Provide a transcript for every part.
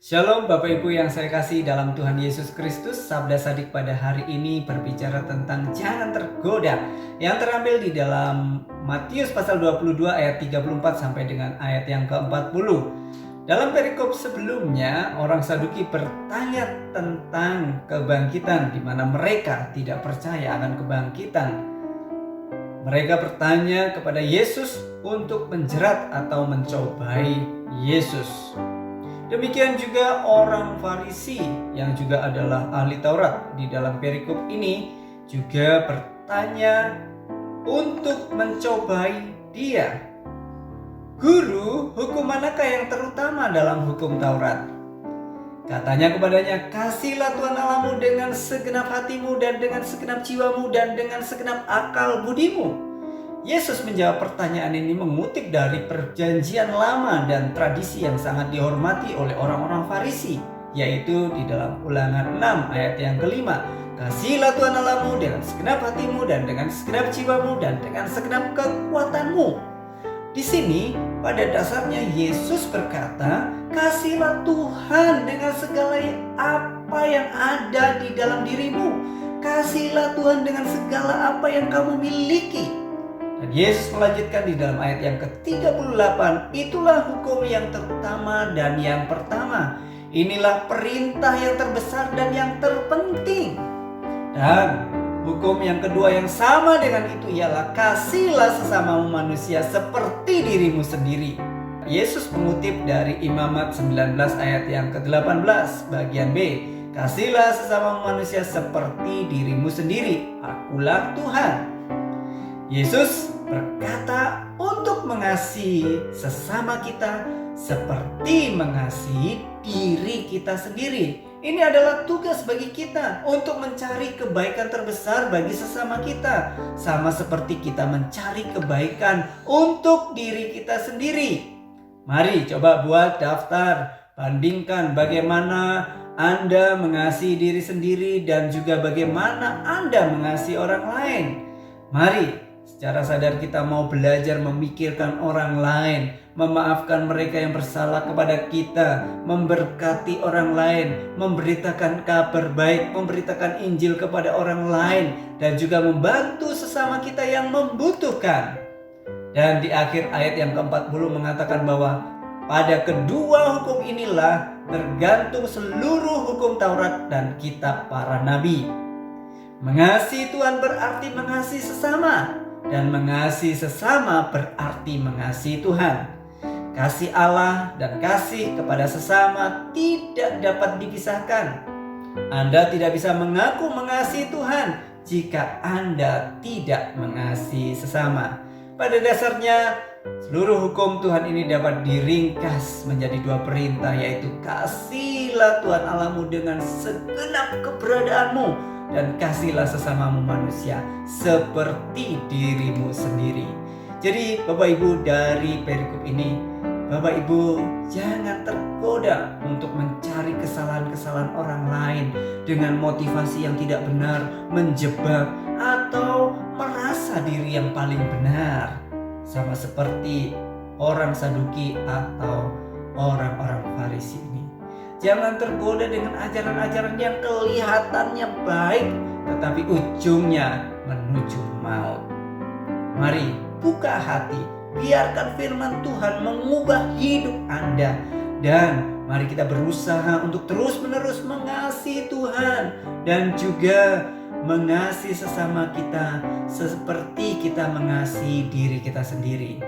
Shalom Bapak Ibu yang saya kasih dalam Tuhan Yesus Kristus. Sabda Sadik pada hari ini berbicara tentang jangan tergoda, yang terambil di dalam Matius pasal 22 ayat 34 sampai dengan ayat yang ke-40. Dalam perikop sebelumnya, orang Saduki bertanya tentang kebangkitan, di mana mereka tidak percaya akan kebangkitan. Mereka bertanya kepada Yesus untuk menjerat atau mencobai Yesus. Demikian juga orang Farisi yang juga adalah ahli Taurat di dalam perikop ini juga bertanya untuk mencobai dia. Guru, hukum manakah yang terutama dalam hukum Taurat? Katanya kepadanya, kasihlah Tuhan Allahmu dengan segenap hatimu dan dengan segenap jiwamu dan dengan segenap akal budimu. Yesus menjawab pertanyaan ini mengutip dari perjanjian lama dan tradisi yang sangat dihormati oleh orang-orang Farisi, yaitu di dalam Ulangan 6 ayat yang kelima. Kasihlah Tuhan Allahmu dengan segenap hatimu dan dengan segenap jiwamu dan dengan segenap kekuatanmu. Di sini pada dasarnya Yesus berkata, kasihlah Tuhan dengan segala apa yang ada di dalam dirimu. Kasihlah Tuhan dengan segala apa yang kamu miliki. Dan Yesus melanjutkan di dalam ayat yang ke-38, itulah hukum yang terutama dan yang pertama. Inilah perintah yang terbesar dan yang terpenting. Dan hukum yang kedua yang sama dengan itu ialah kasihlah sesamamu manusia seperti dirimu sendiri. Yesus mengutip dari Imamat 19 ayat yang ke-18 bagian B. Kasihlah sesamamu manusia seperti dirimu sendiri. Akulah Tuhan. Yesus berkata untuk mengasihi sesama kita seperti mengasihi diri kita sendiri. Ini adalah tugas bagi kita untuk mencari kebaikan terbesar bagi sesama kita, sama seperti kita mencari kebaikan untuk diri kita sendiri. Mari coba buat daftar, bandingkan bagaimana Anda mengasihi diri sendiri dan juga bagaimana Anda mengasihi orang lain. Mari secara sadar kita mau belajar memikirkan orang lain, memaafkan mereka yang bersalah kepada kita, memberkati orang lain, memberitakan kabar baik, memberitakan Injil kepada orang lain, dan juga membantu sesama kita yang membutuhkan. Dan di akhir ayat yang ke-40 mengatakan bahwa pada kedua hukum inilah tergantung seluruh hukum Taurat dan kitab para nabi. Mengasihi Tuhan berarti mengasihi sesama. Dan mengasihi sesama berarti mengasihi Tuhan. Kasih Allah dan kasih kepada sesama tidak dapat dipisahkan. Anda tidak bisa mengaku mengasihi Tuhan jika Anda tidak mengasihi sesama. Pada dasarnya, seluruh hukum Tuhan ini dapat diringkas menjadi dua perintah, yaitu kasihlah Tuhan Allahmu dengan segenap keberadaanmu dan kasihlah sesamamu manusia seperti dirimu sendiri. Jadi Bapak Ibu, dari perikop ini Bapak Ibu jangan tergoda untuk mencari kesalahan-kesalahan orang lain dengan motivasi yang tidak benar, menjebak atau merasa diri yang paling benar, sama seperti orang Saduki atau orang-orang Farisi ini. Jangan tergoda dengan ajaran-ajaran yang kelihatannya baik, tetapi ujungnya menuju maut. Mari buka hati, biarkan firman Tuhan mengubah hidup Anda. Dan mari kita berusaha untuk terus-menerus mengasihi Tuhan dan juga mengasihi sesama kita seperti kita mengasihi diri kita sendiri.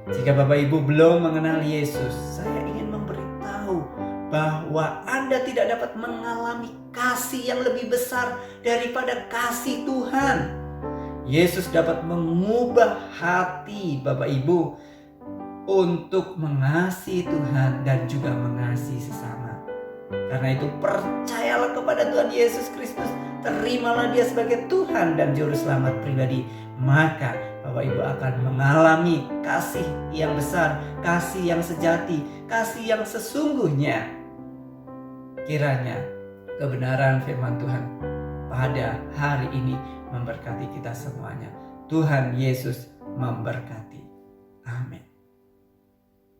Jika Bapak Ibu belum mengenal Yesus, saya ingin memberitahu bahwa Anda tidak dapat mengalami kasih yang lebih besar daripada kasih Tuhan. Yesus dapat mengubah hati Bapak Ibu untuk mengasihi Tuhan dan juga mengasihi sesama. Karena itu percayalah kepada Tuhan Yesus Kristus, terimalah Dia sebagai Tuhan dan Juru Selamat pribadi. Maka Bapak Ibu akan mengalami kasih yang besar, kasih yang sejati, kasih yang sesungguhnya. Kiranya kebenaran firman Tuhan pada hari ini memberkati kita semuanya. Tuhan Yesus memberkati.